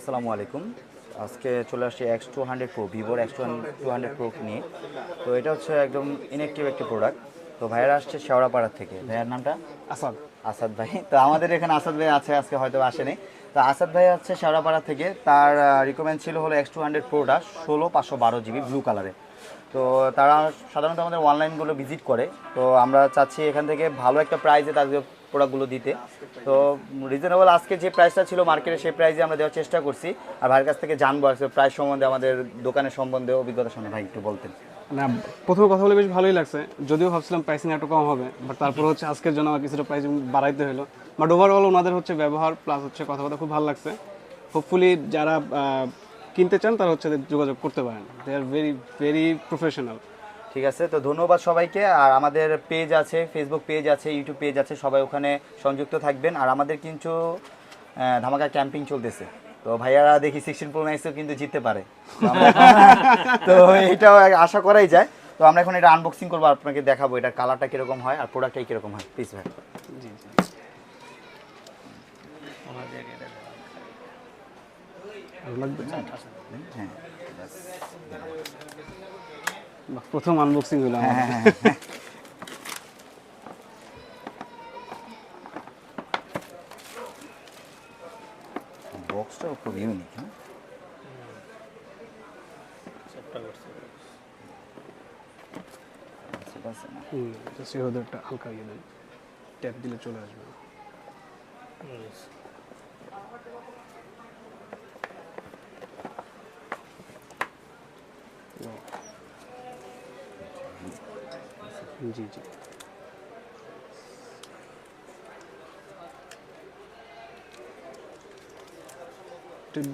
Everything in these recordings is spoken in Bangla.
আসসালামু আলাইকুম। আজকে চলে আসছি X200 Pro, ভিভোর X200 Pro নিয়ে। তো এটা হচ্ছে একদম ইনঅ্যাক্টিভ একটি প্রোডাক্ট। তো ভাইয়ারা আসছে শেওড়াপাড়া থেকে। ভাইয়ার নামটা আসাদ। আসাদ ভাই। তো আমাদের এখানে আসাদ ভাই আছে, আজকে হয়তো আসেনি। তো আসাদ ভাই হচ্ছে শেওড়াপাড়া থেকে, তার রিকমেন্ড ছিল হলো X200 Proটা 16/512 GB ব্লু কালারে। তো তারা সাধারণত আমাদের অনলাইনগুলো ভিজিট করে। তো আমরা চাচ্ছি এখান থেকে ভালো একটা প্রাইসে তাদের প্রোডাক্টগুলো দিতে। তো রিজনেবল আজকে যে প্রাইসটা ছিল মার্কেটে সেই প্রাইসে আমরা দেওয়ার চেষ্টা করছি। আর ভাইয়ের কাছ থেকে জানবো আসলে প্রাইস সম্বন্ধে, আমাদের দোকানের সম্বন্ধে অভিজ্ঞতা সম্বন্ধে ভাই একটু বলতেন। না, প্রথমে কথা বলে বেশ ভালোই লাগছে, যদিও ভাবছিলাম প্রাইসিং একটু কম হবে, বাট তারপর হচ্ছে আজকের জন্য আমার কিছুটা প্রাইস বাড়াইতে হলো। বাট ওভারঅল ওনাদের হচ্ছে ব্যবহার প্লাস হচ্ছে কথাবার্তা খুব ভালো লাগছে। হোপফুলি যারা কিনতে চান তারা হচ্ছে যোগাযোগ করতে পারেন। দে আর ভেরি ভেরি প্রফেশনাল। ঠিক আছে, তো ধন্যবাদ সবাইকে। আর আমাদের পেজ আছে, ফেসবুক পেজ আছে, ইউটিউব পেজ আছে, সবাই ওখানে সংযুক্ত থাকবেন। আর আমাদের কিন্তু ধামাকা ক্যাম্পিং চলতেছে। তো ভাইয়ারা দেখি 16 Pro Max-ও কিন্তু জিততে পারে। তো তো এইটাও আশা করাই যায়। তো আমরা এখন এটা আনবক্সিং করবো, আপনাকে দেখাবো এটা কালারটা কীরকম হয় আর প্রোডাক্টটা কীরকম হয়। প্লিজ ভাই। জি জি। ভালো লাগবে। হ্যাঁ, বাহ, প্রথম আনবক্সিং হলো হ্যাঁ, আমার। হ্যাঁ, হ্যাঁ, হ্যাঁ। বক্সটাও খুব ইউনিক। হ্যাঁ, সেটা আছে না। জাস্ট এই একটা হালকা ইয়ে দেন, ট্যাপ দিলে চলে আসবে। জি জি।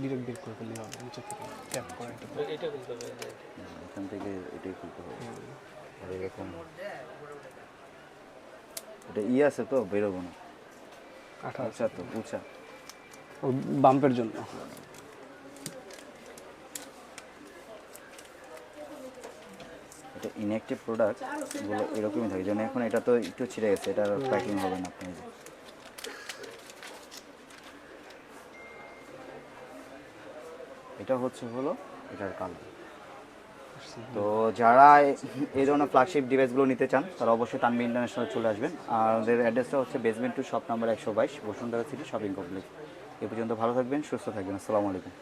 ডিরেক্ট বের করে ফেললে হবে, নিচে থেকে ট্যাপ করে এটা এখান থেকে এটাই খুলতে হবে। আর এরকম এটা আছে তো বেরোবো না। আচ্ছা, তো উঁচা ও বাম্পের জন্য। এটা ইনঅ্যাক্টিভ প্রোডাক্ট গুলো এরকমই থাকে, যেন এখন এটা তো একটু ছিঁড়ে গেছে, এটা প্যাকিং হবে না আপনি। এটা হচ্ছে হলো এটার কালার। তো যারা এই ধরনের ফ্ল্যাগশিপ ডিভাইসগুলো নিতে চান তারা অবশ্যই তানভীর ইন্টারন্যাশনাল চলে আসবেন। আর আমাদের অ্যাড্রেসটা হচ্ছে basement 2 shop number 122 Bashundhara city shopping complex. এ পর্যন্ত ভালো থাকবেন, সুস্থ থাকবেন। আসসালামু আলাইকুম।